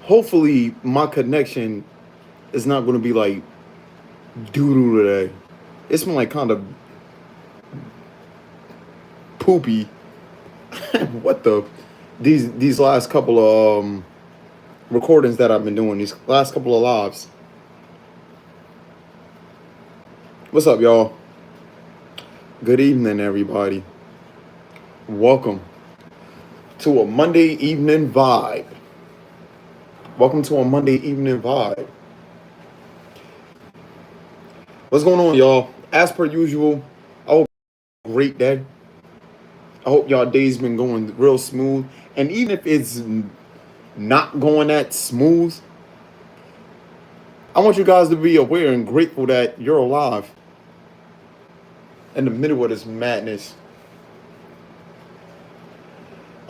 Hopefully, my connection is not going to be like doo doo today. It's been like kind of poopy. What the? These last couple of recordings that I've been doing, these last couple of lives. What's up, y'all? Good evening, everybody. Welcome to a Monday evening vibe. Welcome to a Monday evening vibe. What's going on, y'all? As per usual, I hope great day. I hope y'all day's been going real smooth. And even if it's not going that smooth, I want you guys to be aware and grateful that you're alive in the middle of this madness.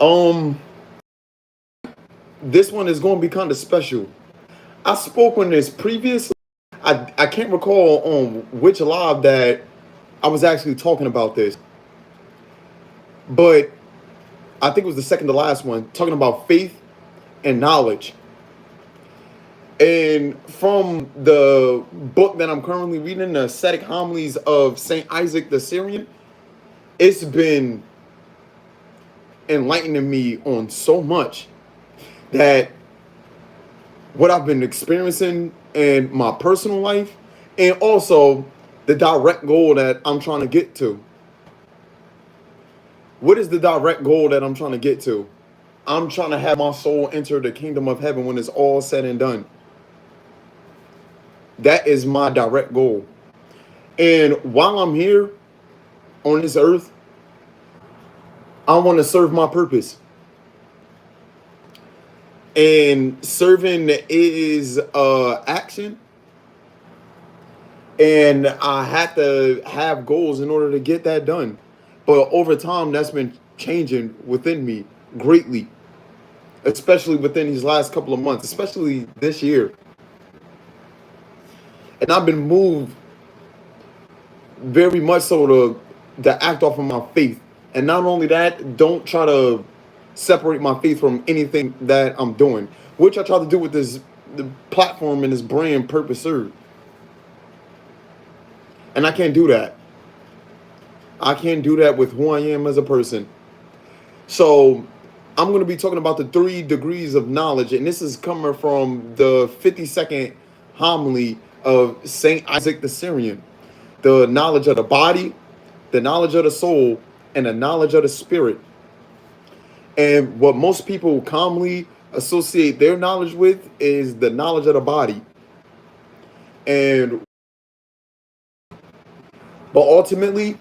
Um, this one is going to be kind of special. I spoke on this previously. I can't recall on which live that I was actually talking about this, but I think it was the second to last one, talking about faith and knowledge. And from the book that I'm currently reading, the ascetic homilies of Saint Isaac the Syrian, it's been enlightening me on so much that what I've been experiencing in my personal life and also the direct goal that I'm trying to get to. What is the direct goal that I'm trying to get to? I'm trying to have my soul enter the kingdom of heaven when it's all said and done. That is my direct goal. And while I'm here on this earth, I want to serve my purpose. And serving is action. And I have to have goals in order to get that done. But over time, that's been changing within me greatly, especially within these last couple of months, especially this year. And I've been moved very much so to act off of my faith. And not only that, don't try to separate my faith from anything that I'm doing, which I try to do with this the platform and this brand Purpose Served. And I can't do that. I can't do that with who I am as a person. So I'm going to be talking about the 3 degrees of knowledge, and this is coming from the 52nd homily of Saint Isaac the Syrian. The knowledge of the body, the knowledge of the soul, and the knowledge of the spirit. And what most people commonly associate their knowledge with is the knowledge of the body. And but ultimately,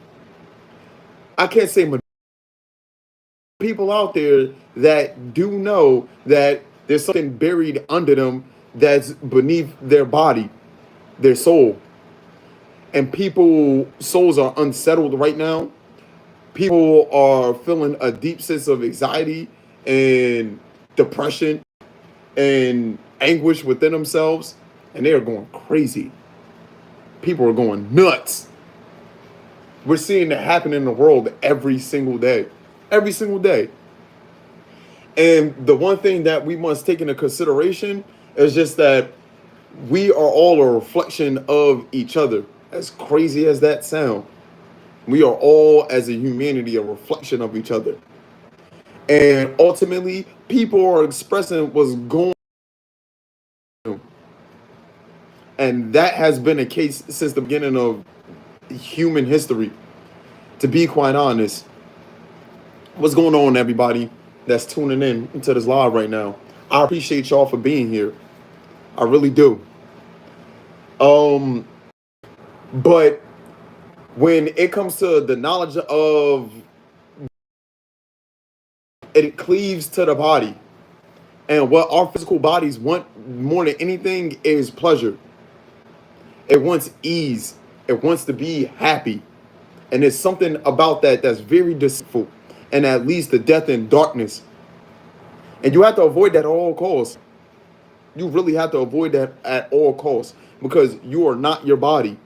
I can't say people out there that do know that there's something buried under them that's beneath their body, their soul. And people souls are unsettled right now. People are feeling a deep sense of anxiety and depression and anguish within themselves, and they are going crazy. People are going nuts. We're seeing that happen in the world every single day. Every single day. And the one thing that we must take into consideration is just that we are all a reflection of each other. As crazy as that sounds, we are all, as a humanity, a reflection of each other. And ultimately, people are expressing what's going on. And that has been a case since the beginning of human history. To be quite honest, what's going on, everybody that's tuning in into this live right now? I appreciate y'all for being here. I really do. But when it comes to the knowledge of it cleaves to the body. And what our physical bodies want more than anything is pleasure. It wants ease. It wants to be happy. And there's something about that that's very deceitful and that leads to death and darkness. And you have to avoid that at all costs. You really have to avoid that at all costs because you are not your body.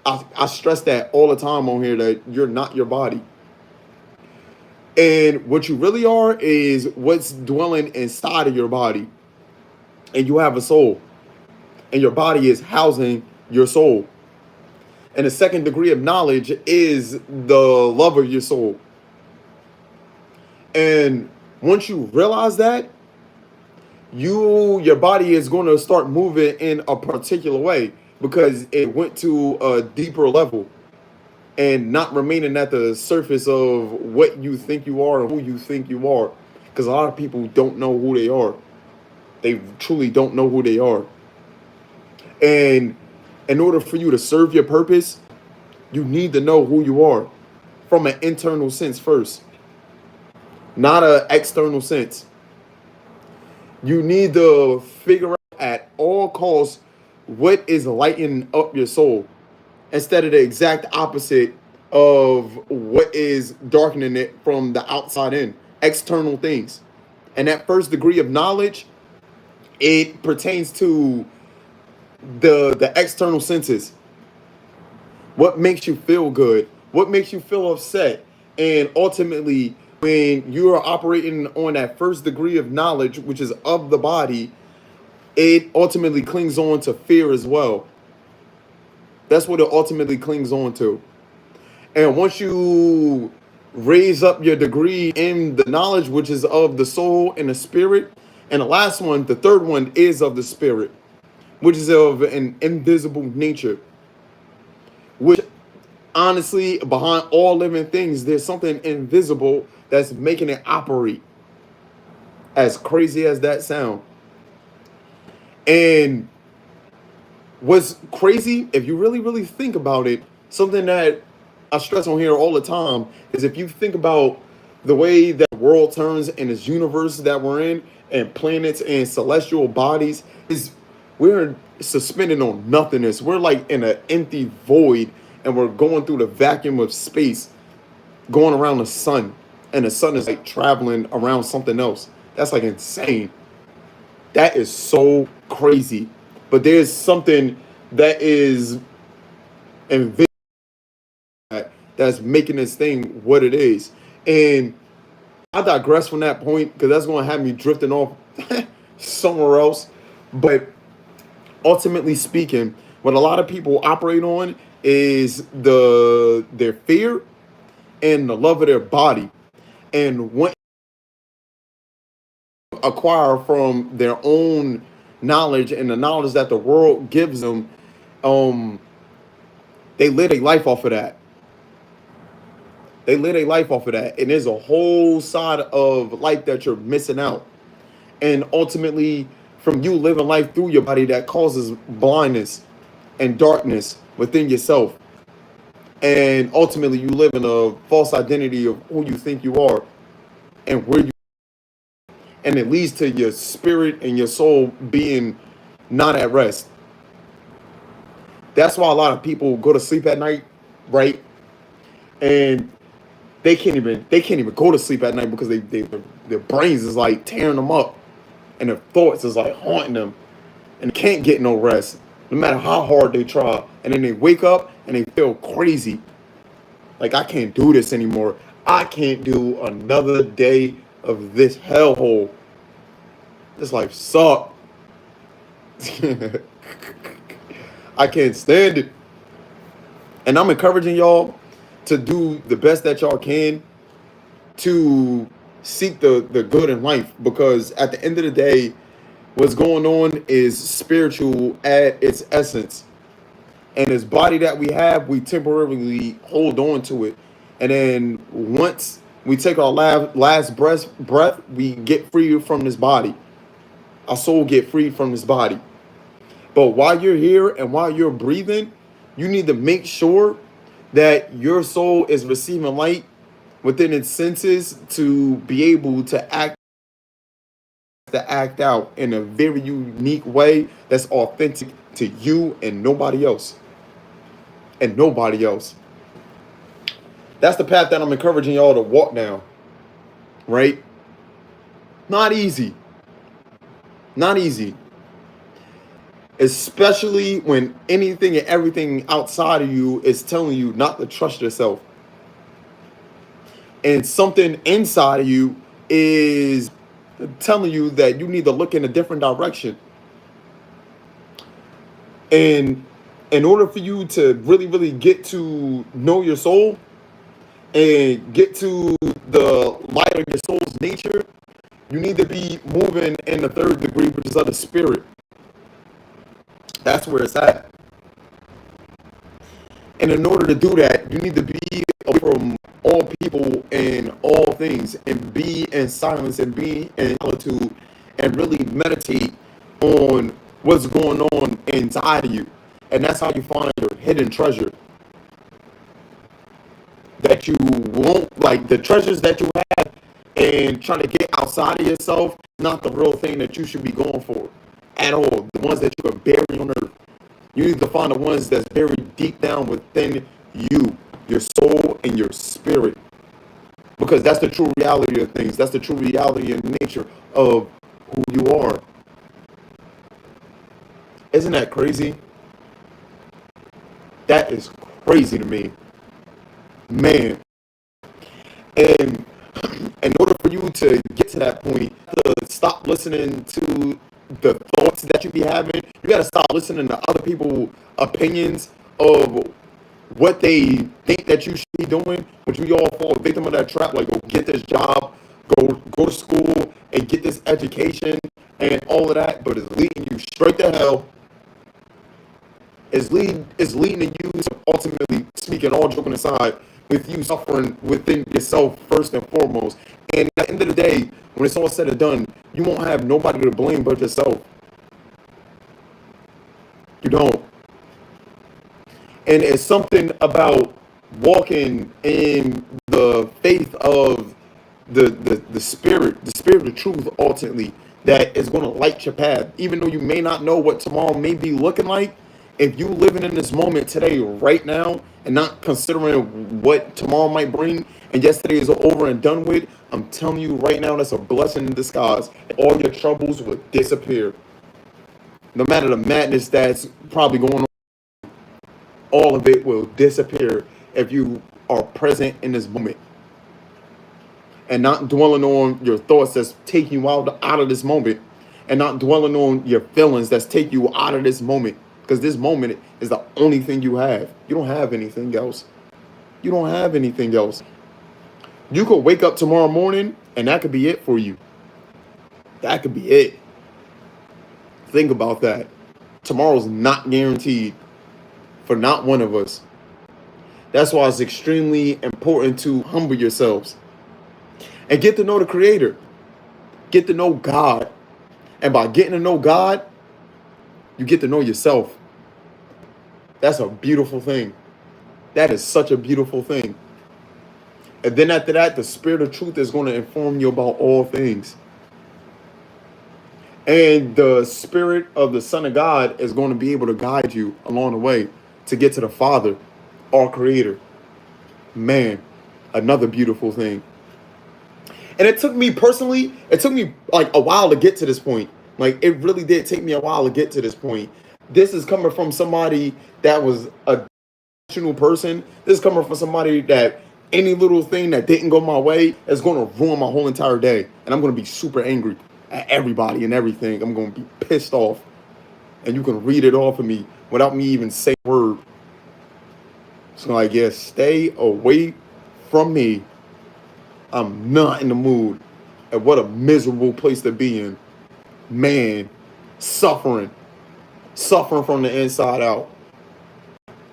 I stress that all the time on here that you're not your body. And what you really are is what's dwelling inside of your body. and you have a soul, and your body is housing your soul. And the second degree of knowledge is the love of your soul. And once you realize that, your body is going to start moving in a particular way because it went to a deeper level and not remaining at the surface of what you think you are and who you think you are. Because a lot of people don't know who they are. They truly don't know who they are. And in order for you to serve your purpose, you need to know who you are from an internal sense first, not an external sense. You need to figure out at all costs what is lighting up your soul instead of the exact opposite of what is darkening it from the outside in, external things. And that first degree of knowledge, it pertains to the external senses. What makes you feel good? What makes you feel upset? And ultimately, when you are operating on that first degree of knowledge, which is of the body, it ultimately clings on to fear as well. That's what it ultimately clings on to. And once you raise up your degree in the knowledge, which is of the soul and the spirit, and the last one, the third one, is of the spirit, which is of an invisible nature, which honestly, behind all living things, there's something invisible that's making it operate. As crazy as that sound. And what's crazy, if you really, really think about it, something that I stress on here all the time is if you think about the way that the world turns in this universe that we're in, and planets and celestial bodies, is we're suspended on nothingness. We're like in an empty void, and we're going through the vacuum of space, going around the sun, and the sun is like traveling around something else. That's like insane. That is so crazy. But there's something that is invisible that's making this thing what it is. And I digress from that point because that's going to have me drifting off somewhere else. But ultimately speaking, what a lot of people operate on is their fear and the love of their body. And what acquire from their own knowledge and the knowledge that the world gives them, um, they live a life off of that. They live a life off of that. And there's a whole side of life that you're missing out. And ultimately, from you living life through your body, that causes blindness and darkness within yourself. And ultimately, you live in a false identity of who you think you are and where you, and it leads to your spirit and your soul being not at rest. That's why a lot of people go to sleep at night, right? And they can't even go to sleep at night because their brains is like tearing them up, and their thoughts is like haunting them, and they can't get no rest, no matter how hard they try. And then they wake up and they feel crazy, like I can't do this anymore. I can't do another day of this hellhole. This life sucks. I can't stand it. And I'm encouraging y'all to do the best that y'all can to seek the good in life, because at the end of the day, what's going on is spiritual at its essence. And this body that we have, we temporarily hold on to it. And then once we take our last breath, we get free from this body. Our soul get free from this body. But while you're here and while you're breathing, you need to make sure that your soul is receiving light within its senses to be able to act out in a very unique way that's authentic to you and nobody else. And nobody else. That's the path that I'm encouraging y'all to walk down. Right? Not easy. Not easy. Especially when anything and everything outside of you is telling you not to trust yourself. And something inside of you is telling you that you need to look in a different direction. And in order for you to really, really get to know your soul and get to the light of your soul's nature, you need to be moving in the third degree, which is of the spirit. That's where it's at. And in order to do that, you need to be away from all people and all things and be in silence and be in solitude and really meditate on what's going on inside of you. And that's how you find your hidden treasure. That you won't, like the treasures that you have and trying to get outside of yourself, not the real thing that you should be going for at all. The ones that you can bury on earth. You need to find the ones that's buried deep down within you, your soul and your spirit. Because that's the true reality of things. That's the true reality and nature of who you are. Isn't that crazy? That is crazy to me. Man. And in order for you to get to that point, to stop listening to the thoughts that you be having, you got to stop listening to other people's opinions of what they think that you should be doing, which we all fall victim of that trap. Like, go get this job, go to school and get this education and all of that, but it's leading you straight to hell. It's leading to you to ultimately, speaking all joking aside, with you suffering within yourself first and foremost. And at the end of the day, when it's all said and done, you won't have nobody to blame but yourself. You don't. And it's something about walking in the faith of the spirit of truth, ultimately, that is going to light your path. Even though you may not know what tomorrow may be looking like, if you living in this moment today, right now, and not considering what tomorrow might bring, and yesterday is over and done with, I'm telling you right now, that's a blessing in disguise. All your troubles will disappear. No matter the madness that's probably going on, all of it will disappear if you are present in this moment and not dwelling on your thoughts that's taking you out of this moment, and not dwelling on your feelings that's taking you out of this moment, because this moment is the only thing you have. You don't have anything else. You don't have anything else. You could wake up tomorrow morning and that could be it for you. That could be it. Think about that. Tomorrow's not guaranteed for not one of us. That's why it's extremely important to humble yourselves and get to know the Creator. Get to know God. And by getting to know God, you get to know yourself. That's a beautiful thing. That is such a beautiful thing. And then after that, the Spirit of truth is going to inform you about all things. And the Spirit of the Son of God is going to be able to guide you along the way to get to the Father, our Creator. Man, another beautiful thing. And it took me personally, like a while to get to this point. Like, it really did take me a while to get to this point. This is coming from somebody that was a rational person. This is coming from somebody that any little thing that didn't go my way is going to ruin my whole entire day. And I'm going to be super angry at everybody and everything. I'm going to be pissed off. And you can read it off of me without me even saying a word. So I guess stay away from me. I'm not in the mood. And what a miserable place to be in. Man, suffering from the inside out,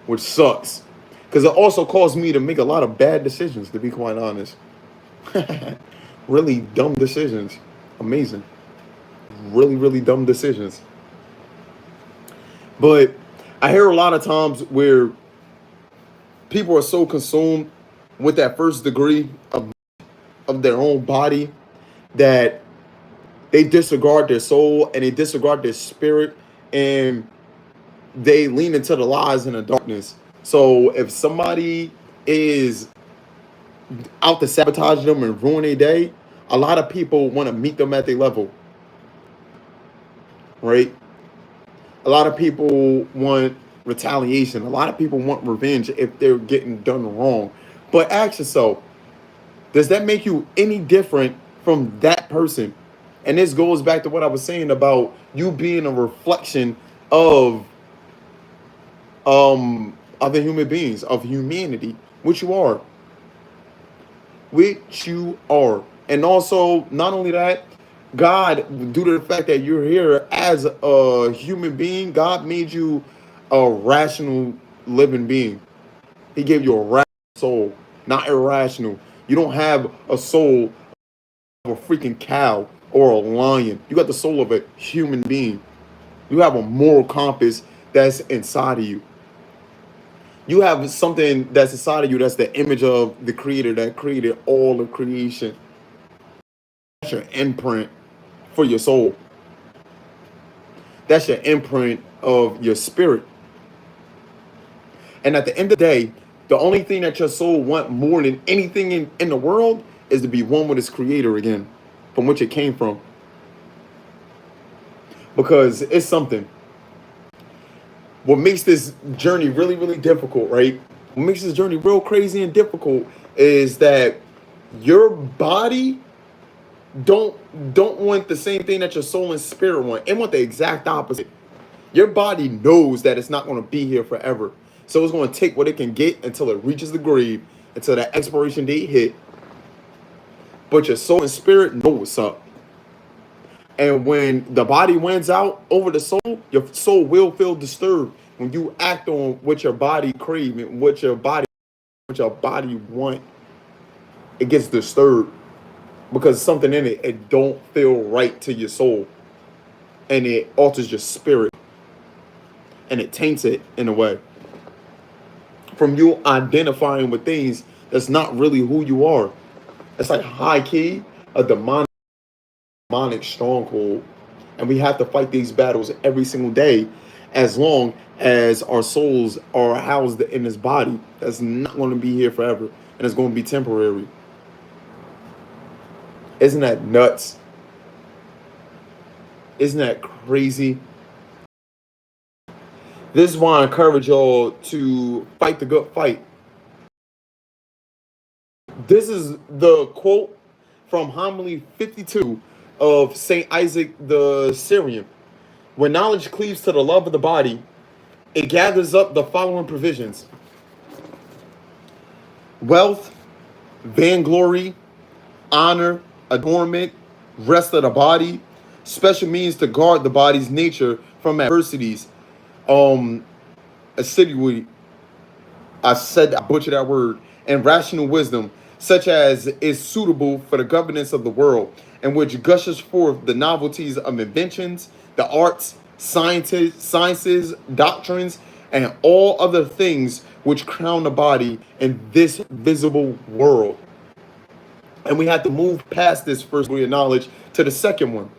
which sucks. Because it also caused me to make a lot of bad decisions, to be quite honest. Really dumb decisions. Amazing. Really, really dumb decisions. But I hear a lot of times where people are so consumed with that first degree of their own body that they disregard their soul and they disregard their spirit, and they lean into the lies and the darkness. So if somebody is out to sabotage them and ruin their day, a lot of people want to meet them at their level, right? A lot of people want retaliation. A lot of people want revenge if they're getting done wrong. But ask yourself, does that make you any different from that person? And this goes back to what I was saying about you being a reflection of other human beings, of humanity, which you are, which you are. And also, not only that, God, due to the fact that you're here as a human being, God made you a rational living being. He gave you a rational soul, not irrational. You don't have a soul of a freaking cow or a lion. You got the soul of a human being. You have a moral compass that's inside of you. You have something that's inside of you that's the image of the creator that created all of creation. That's your imprint for your soul. That's your imprint of your spirit. And at the end of the day, the only thing that your soul want more than anything in the world is to be one with its creator again, from which it came from. Because it's something. What makes this journey really, really difficult, right? What makes this journey real crazy and difficult is that your body don't want the same thing that your soul and spirit want. It want the exact opposite. Your body knows that it's not going to be here forever. So it's going to take what it can get until it reaches the grave, until that expiration date hit. But your soul and spirit know what's up. And when the body wins out over the soul, your soul will feel disturbed when you act on what your body crave and what your body want. It gets disturbed because something in it don't feel right to your soul, and it alters your spirit, and it taints it in a way from you identifying with things that's not really who you are. It's like high key a demonic stronghold, and we have to fight these battles every single day, as long as our souls are housed in this body that's not going to be here forever, and it's going to be temporary. Isn't that nuts? Isn't that crazy? This is why I encourage y'all to fight the good fight. This is the quote from homily 52 of Saint Isaac the Syrian. When knowledge cleaves to the love of the body, it gathers up the following provisions: wealth, vainglory, honor, adornment, rest of the body, special means to guard the body's nature from adversities, assiduity, I butchered that word, and rational wisdom, such as is suitable for the governance of the world, in which gushes forth the novelties of inventions, the arts, sciences, doctrines, and all other things which crown the body in this visible world. And we have to move past this first degree of knowledge to the second one,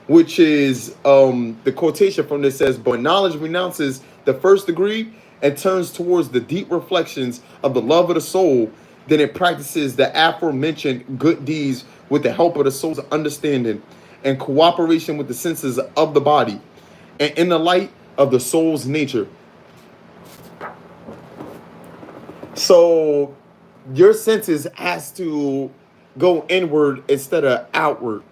which is the quotation from this says, but knowledge renounces the first degree and turns towards the deep reflections of the love of the soul, then it practices the aforementioned good deeds with the help of the soul's understanding and cooperation with the senses of the body and in the light of the soul's nature. So your senses has to go inward instead of outward.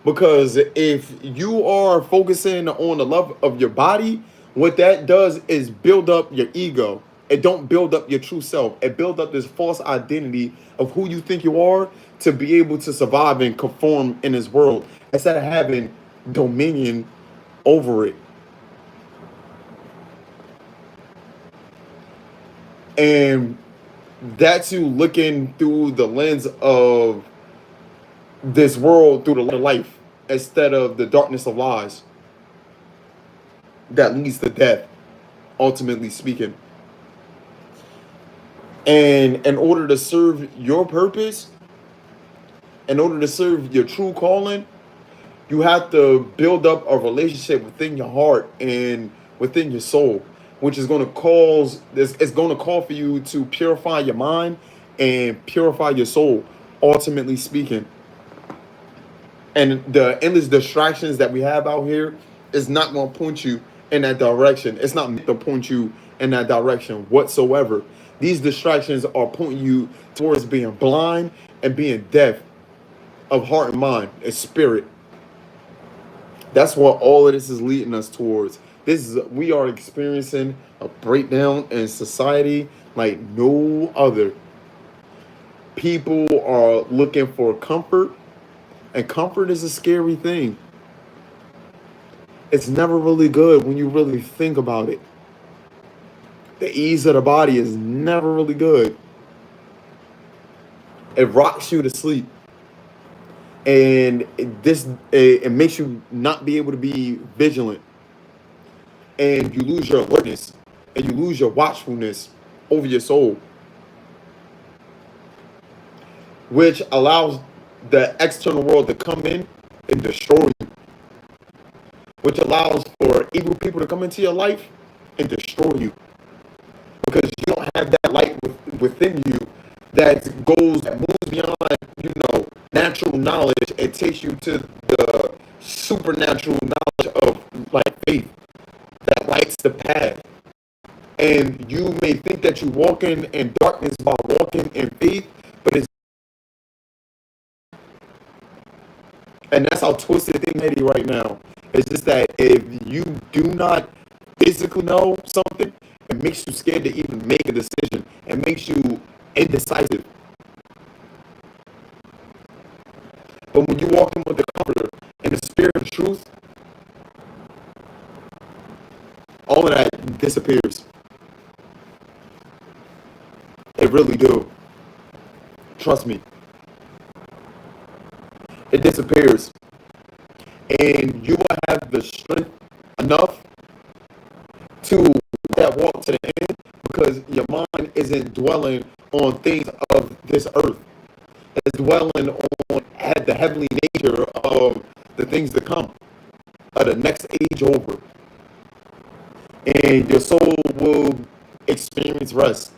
Because if you are focusing on the love of your body, what that does is build up your ego. It don't build up your true self. It builds up this false identity of who you think you are to be able to survive and conform in this world instead of having dominion over it. And that's you looking through the lens of this world through the light of life instead of the darkness of lies that leads to death, ultimately speaking. And in order to serve your purpose, in order to serve your true calling, you have to build up a relationship within your heart and within your soul, which is going to cause this. It's going to call for you to purify your mind and purify your soul, ultimately speaking. And the endless distractions that we have out here is not going to point you in that direction. It's not meant to point you in that direction whatsoever. These distractions are pointing you towards being blind and being deaf of heart and mind and spirit. That's what all of this is leading us towards. We are experiencing a breakdown in society like no other. People are looking for comfort, and comfort is a scary thing. It's never really good when you really think about it. The ease of the body is never really good. It rocks you to sleep, and it makes you not be able to be vigilant, and you lose your alertness, and you lose your watchfulness over your soul, which allows the external world to come in and destroy you, which allows for evil people to come into your life and destroy you because you don't have that light within you that moves beyond, natural knowledge. It takes you to the supernatural knowledge of like faith that lights the path. And you may think that you walk in darkness by walking in faith, but it's and that's how twisted things are right now. It's just that if you do not physically know something, it makes you scared to even make a decision. It makes you indecisive. But when you walk in with the comforter and the spirit of truth, all of that disappears. It really do. Trust me. It disappears. And you will have the strength enough to that walk to the end because your mind isn't dwelling on things of this earth. It's dwelling on at the heavenly nature of the things to come, of the next age over. And your soul will experience rest,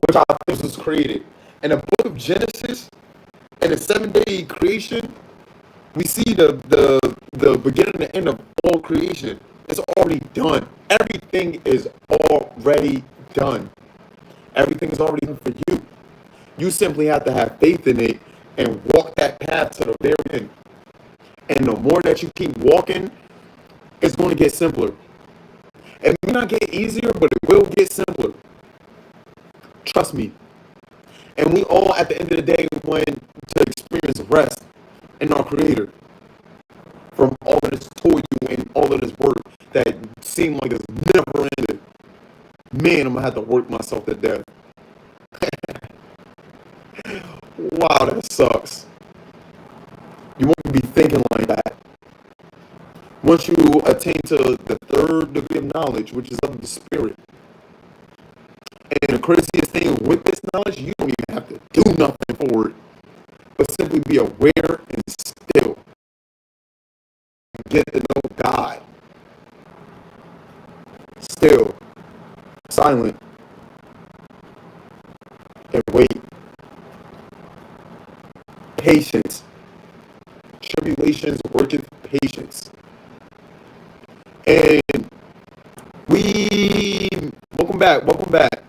which I think was created. In the book of Genesis, in the 7-day creation, we see the beginning and the end of all creation. It's already done. Everything is already done. Everything is already done for you. You simply have to have faith in it and walk that path to the very end. And the more that you keep walking, it's going to get simpler. It may not get easier, but it will get simpler. Trust me. And we all, at the end of the day, want to experience rest in our Creator from all of this toil and all of this work that seemed like it's never ended. Man, I'm going to have to work myself to death. Wow, that sucks. You want to be thinking like that. Once you attain to the third degree of knowledge, which is of the spirit. And the craziest thing with this knowledge, you don't even have to do nothing for it, but simply be aware and still. Get to know God. Still. Silent. And wait. Patience. Tribulations worketh patience. And welcome back.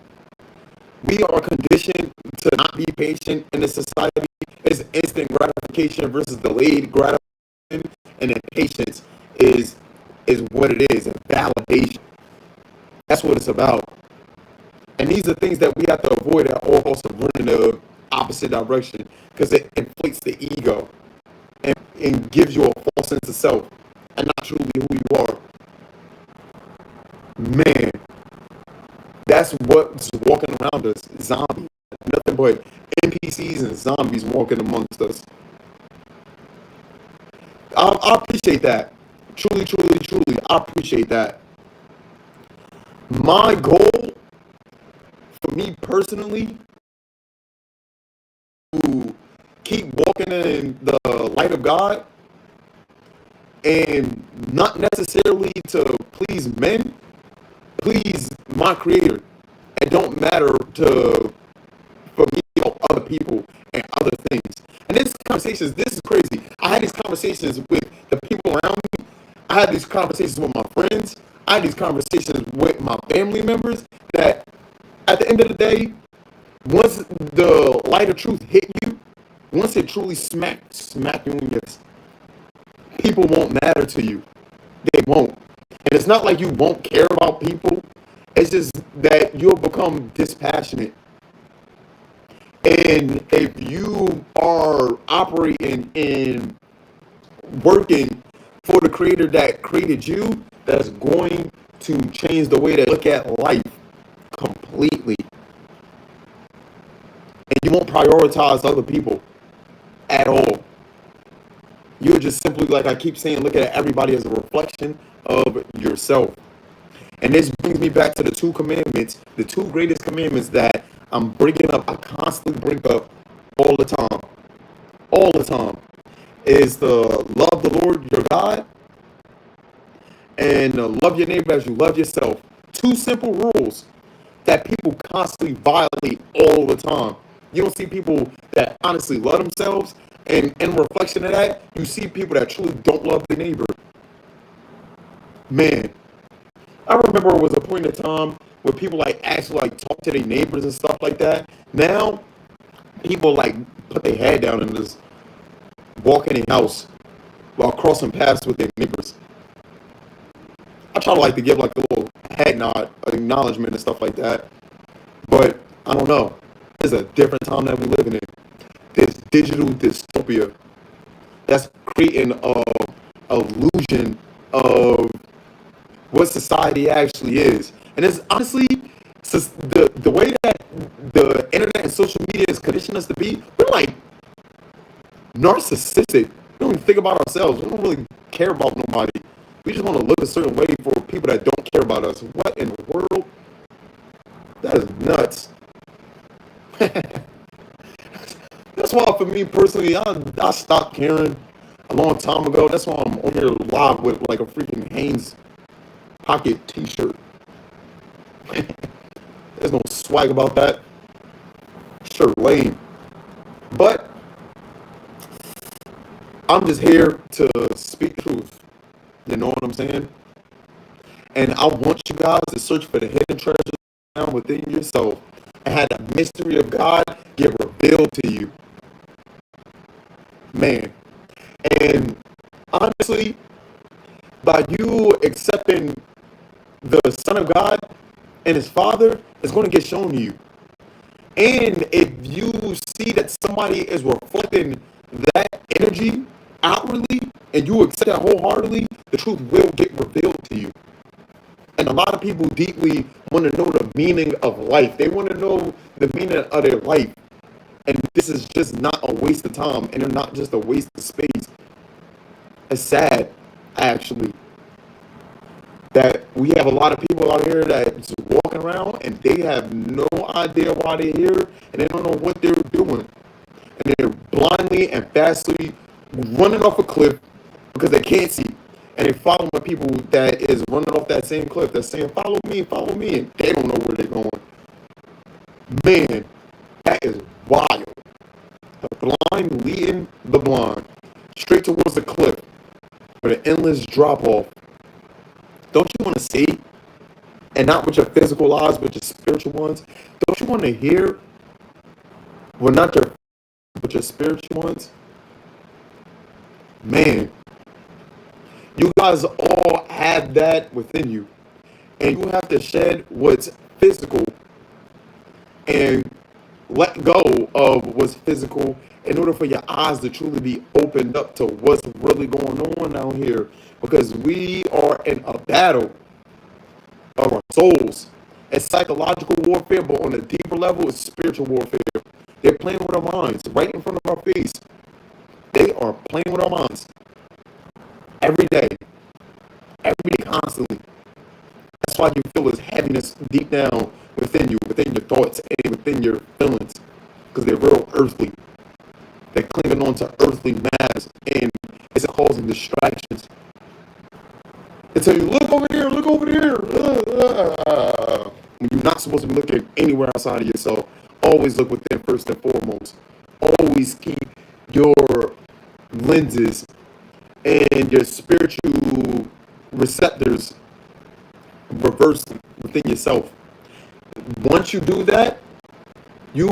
We are conditioned to not be patient in this society. It's instant gratification versus delayed gratification, and then patience is what it is, and validation. That's what it's about. And these are things that we have to avoid at all costs of running the opposite direction because it inflates the ego and gives you a false sense of self and not truly who you are. Man, that's what's walking around us. Zombies. Nothing but NPCs and zombies walking amongst us. I appreciate that. Truly, truly, truly, I appreciate that. My goal, for me personally, to keep walking in the light of God and not necessarily to please men, please my Creator. It don't matter for me or other people and other things. And this is crazy. I had these conversations with the people around me. I had these conversations with my friends. I had these conversations with my family members that at the end of the day, once the light of truth hit you, once it truly smack you in your, people won't matter to you. They won't. And it's not like you won't care about people. It's just that you'll become dispassionate. And if you are operating and working for the creator that created you, that's going to change the way that you look at life completely. And you won't prioritize other people at all. You're just simply, like I keep saying, look at everybody as a reflection of yourself. And this brings me back to the two commandments, the two greatest commandments that I'm bringing up, I constantly bring up all the time. All the time. Is the love the Lord your God and love your neighbor as you love yourself. Two simple rules that people constantly violate all the time. You don't see people that honestly love themselves, and in reflection of that, you see people that truly don't love their neighbor. Man, I remember it was a point in time where people like actually like talk to their neighbors and stuff like that. Now, people like put their head down and just walk in their house while crossing paths with their neighbors. I try to like to give like a little head nod, acknowledgement and stuff like that. But I don't know. It's a different time that we're living in. This digital dystopia that's creating a illusion of what society actually is. And it's honestly the way that the internet and social media has conditioned us to be, we're like narcissistic. We don't even think about ourselves. We don't really care about nobody. We just want to look a certain way for people that don't care about us. What in the world? That is nuts. That's why, for me personally, I stopped caring a long time ago. That's why I'm on here live with like a freaking Hanes pocket T-shirt. There's no swag about that. Sure, lame. But I'm just here to speak truth. You know what I'm saying? And I want you guys to search for the hidden treasures down within yourself and have the mystery of God get revealed to you. Man. And honestly, by you accepting the Son of God and His Father, it's going to get shown to you. And if you see that somebody is reflecting that energy outwardly and you accept that wholeheartedly, the truth will get revealed to you. And a lot of people deeply want to know the meaning of life. They want to know the meaning of their life. And this is just not a waste of time, and they're not just a waste of space. It's sad, actually, that we have a lot of people out here that's walking around and they have no idea why they're here and they don't know what they're doing. And they're blindly and fastly running off a cliff because they can't see. And they following people that is running off that same cliff that's saying, follow me, and they don't know where they're going. Man, that is wild. The blind leading the blind straight towards the cliff with an endless drop off. Don't you want to see? And not with your physical eyes, but your spiritual ones. Don't you want to hear? Well, not your, but your spiritual ones. Man, you guys all have that within you. And you have to shed what's physical and let go of what's physical in order for your eyes to truly be opened up to what's really going on out here. Because we are in a battle of our souls. It's psychological warfare, but on a deeper level, it's spiritual warfare. They're playing with our minds right in front of our face. They are playing with our minds every day, constantly. That's why you feel this heaviness deep down within you, within your thoughts, and within your feelings, because they're real earthly. They're clinging on to earthly matters, and it's causing distractions. They tell you, look over here, look over here. When you're not supposed to be looking anywhere outside of yourself, always look within first and foremost. Always keep your lenses and your spiritual receptors reversed within yourself. Once you do that, you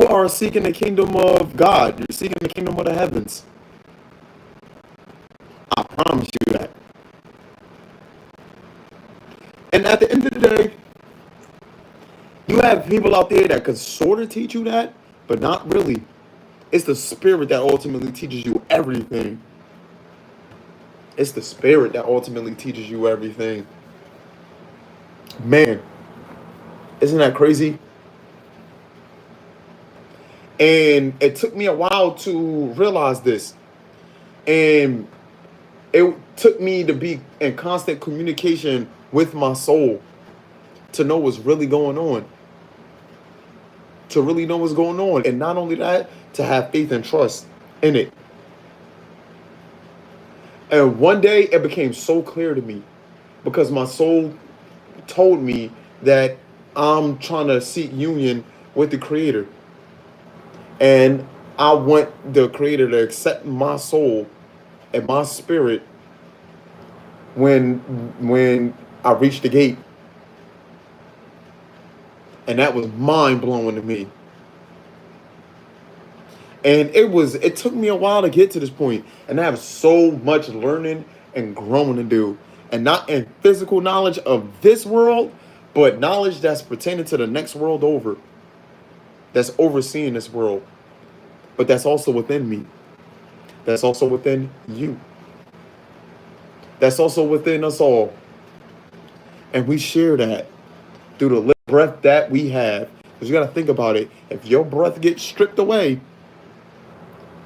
are seeking the kingdom of God. You're seeking the kingdom of the heavens. I promise you that. And at the end of the day, you have people out there that could sort of teach you that, but not really. It's the spirit that ultimately teaches you everything. It's the spirit that ultimately teaches you everything. Man, isn't that crazy? And it took me a while to realize this. And it took me to be in constant communication with my soul to know what's really going on. To really know what's going on. And not only that, to have faith and trust in it. And one day it became so clear to me because my soul told me that I'm trying to seek union with the Creator. And I want the Creator to accept my soul and my spirit when I reach the gate. And that was mind blowing to me. And it took me a while to get to this point. And I have so much learning and growing to do. And not in physical knowledge of this world, but knowledge that's pertaining to the next world over. That's overseeing this world. But that's also within me. That's also within you. That's also within us all. And we share that through the breath that we have. Because you got to think about it. If your breath gets stripped away,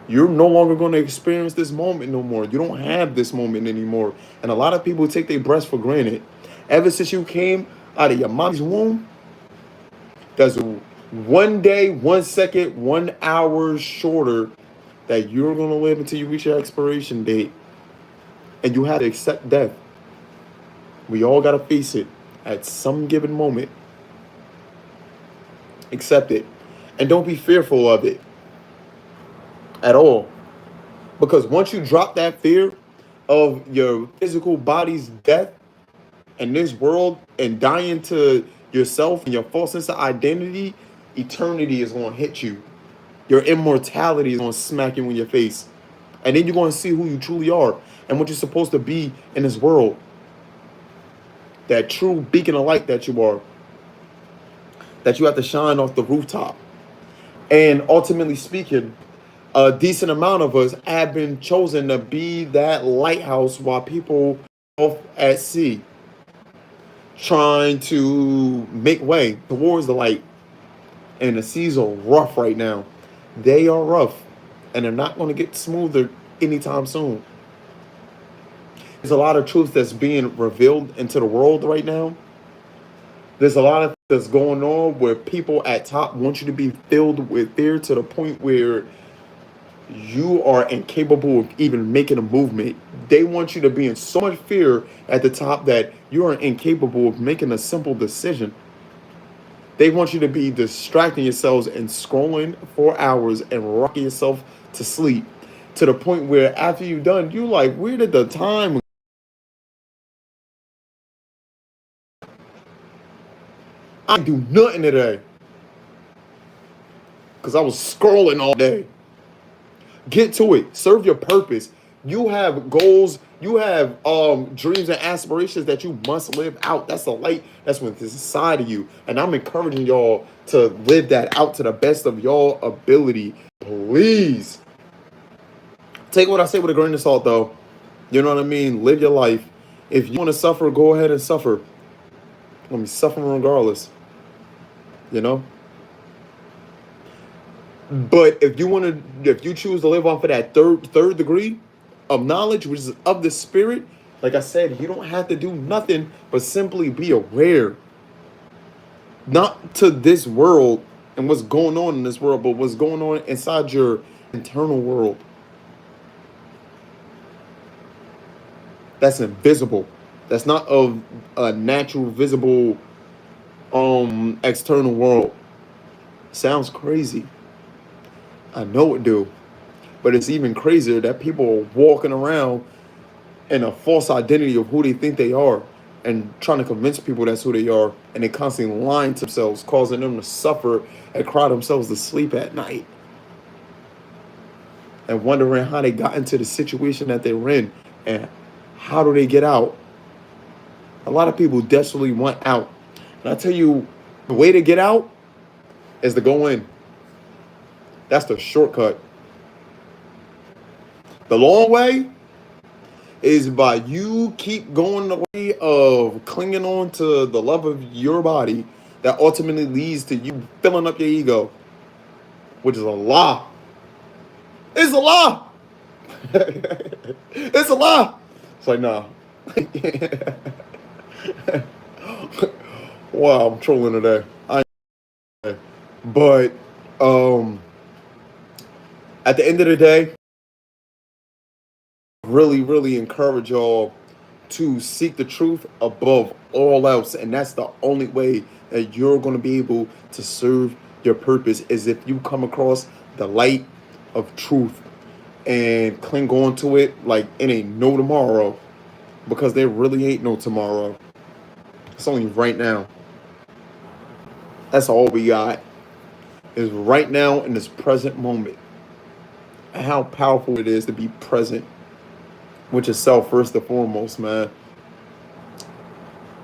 you're no longer going to experience this moment no more. You don't have this moment anymore. And a lot of people take their breaths for granted. Ever since you came out of your mom's womb, there's 1 day, 1 second, 1 hour shorter that you're going to live until you reach your expiration date. And you have to accept death. We all got to face it at some given moment. Accept it. And don't be fearful of it at all. Because once you drop that fear of your physical body's death in this world and dying to yourself and your false sense of identity, eternity is going to hit you. Your immortality is going to smack you in your face. And then you're going to see who you truly are and what you're supposed to be in this world. That true beacon of light that you are. That you have to shine off the rooftop. And ultimately speaking, a decent amount of us have been chosen to be that lighthouse while people off at sea trying to make way towards the light. And the seas are rough right now. They are rough. And they're not going to get smoother anytime soon. There's a lot of truth that's being revealed into the world right now. There's a lot of that's going on where people at top want you to be filled with fear to the point where you are incapable of even making a movement. They want you to be in so much fear at the top that you are incapable of making a simple decision. They want you to be distracting yourselves and scrolling for hours and rocking yourself to sleep to the point where after you're done, you're like, where did the time? I didn't do nothing today because I was scrolling all day. Get to it. Serve your purpose. You have goals. You have dreams and aspirations that you must live out. That's the light that's within inside of you. And I'm encouraging y'all to live that out to the best of y'all ability. Please. Take what I say with a grain of salt, though. You know what I mean? Live your life. If you want to suffer, go ahead and suffer. Let me suffer regardless. You know? But if you choose to live off of that third degree of knowledge, which is of the spirit, like I said, you don't have to do nothing but simply be aware. Not to this world and what's going on in this world, but what's going on inside your internal world. That's invisible. That's not of a natural, visible, external world. Sounds crazy. I know it do. But it's even crazier that people are walking around in a false identity of who they think they are and trying to convince people that's who they are. And they constantly lying to themselves, causing them to suffer and cry themselves to sleep at night. And wondering how they got into the situation that they're in and how do they get out. A lot of people desperately want out. And I tell you, the way to get out is to go in. That's the shortcut. The long way is by you keep going the way of clinging on to the love of your body that ultimately leads to you filling up your ego, which is a lie. It's a lie. It's a lie. It's like, nah. Wow, I'm trolling today. But um, at the end of the day, really, really encourage y'all to seek the truth above all else. And that's the only way that you're going to be able to serve your purpose, is if you come across the light of truth and cling on to it like it ain't no tomorrow, because there really ain't no tomorrow. It's only right now. That's all we got, is right now in this present moment. And how powerful it is to be present with yourself first and foremost, man.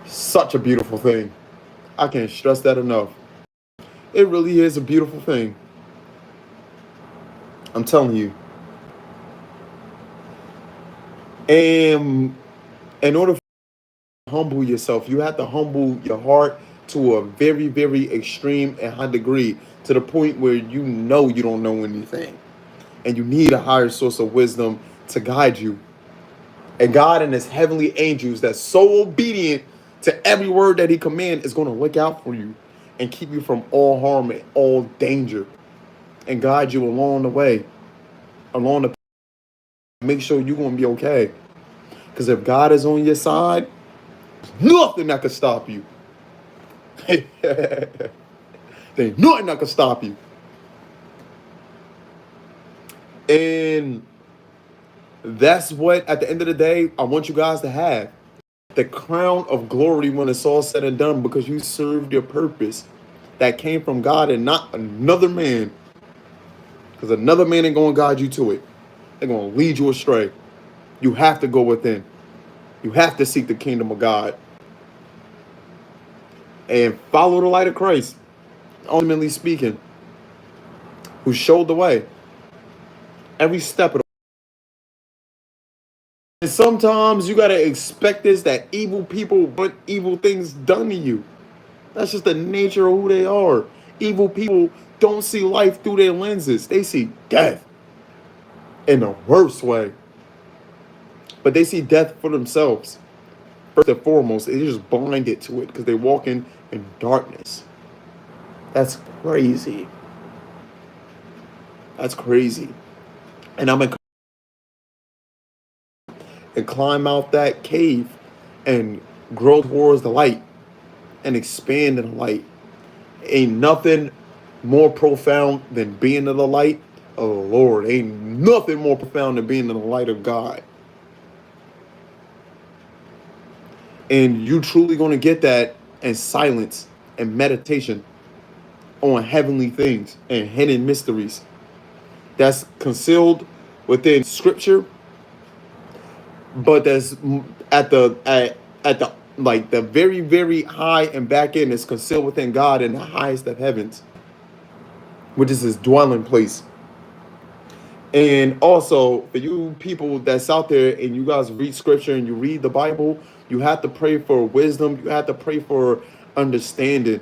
Such a beautiful thing. I can't stress that enough. It really is a beautiful thing. I'm telling you. And in order to humble yourself, you have to humble your heart to a very, very extreme and high degree, to the point where you know you don't know anything. And you need a higher source of wisdom to guide you. And God and his heavenly angels that's so obedient to every word that he commands is going to look out for you and keep you from all harm and all danger, and guide you along the way, along the, make sure you're going to be okay. Because if God is on your side, nothing that could stop you. There ain't nothing that could stop you. And that's what, at the end of the day, I want you guys to have. The crown of glory when it's all said and done, because you served your purpose that came from God and not another man. Because another man ain't going to guide you to it. They're going to lead you astray. You have to go within. You have to seek the kingdom of God and follow the light of Christ, ultimately speaking, who showed the way every step of the way. And sometimes you got to expect this, that evil people want evil things done to you. That's just the nature of who they are. Evil people don't see life through their lenses. They see death in the worst way. But they see death for themselves. First and foremost, they're just blinded to it because they're walking in darkness. That's crazy. That's crazy. And I'm going to climb out that cave and grow towards the light and expand in the light. Ain't nothing more profound than being in the light of the Lord. Ain't nothing more profound than being in the light of God. And you truly going to get that in silence and meditation on heavenly things and hidden mysteries that's concealed within scripture, but that's at the, like, the very, very high and back end is concealed within God in the highest of heavens, which is his dwelling place. And also, for you people that's out there and you guys read scripture and you read the Bible, you have to pray for wisdom. You have to pray for understanding.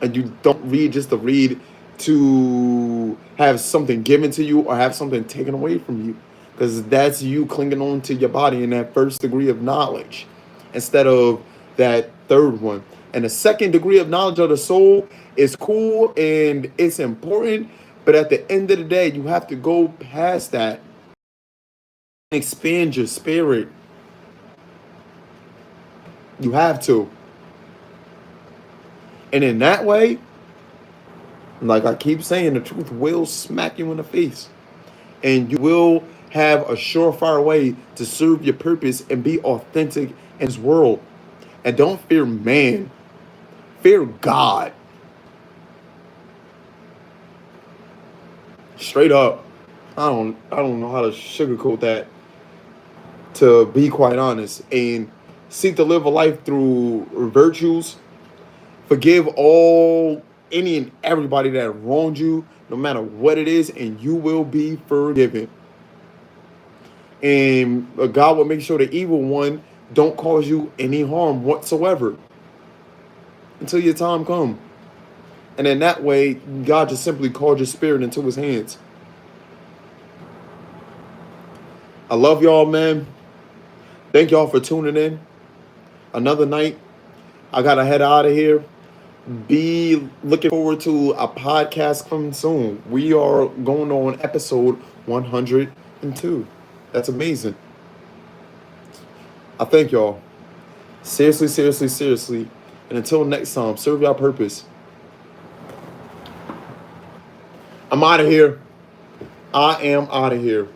And you don't read just to read to have something given to you or have something taken away from you. Because that's you clinging on to your body in that first degree of knowledge instead of that third one. And the second degree of knowledge of the soul is cool and it's important. But at the end of the day, you have to go past that. Expand your spirit. You have to. And in that way, like I keep saying, the truth will smack you in the face. And you will have a surefire way to serve your purpose and be authentic in this world. And don't fear man. Fear God. Straight up. I don't know how to sugarcoat that, to be quite honest. And Seek to live a life through virtues. Forgive all, any and everybody that wronged you, no matter what it is, and you will be forgiven. And God will make sure the evil one don't cause you any harm whatsoever until your time come. And in that way, God just simply called your spirit into his hands. I love y'all, man. Thank y'all for tuning in. Another night. I got to head out of here. Be looking forward to a podcast coming soon. We are going on episode 102. That's amazing. I thank y'all. Seriously, seriously, seriously. And until next time, serve your purpose. I'm out of here. I am out of here.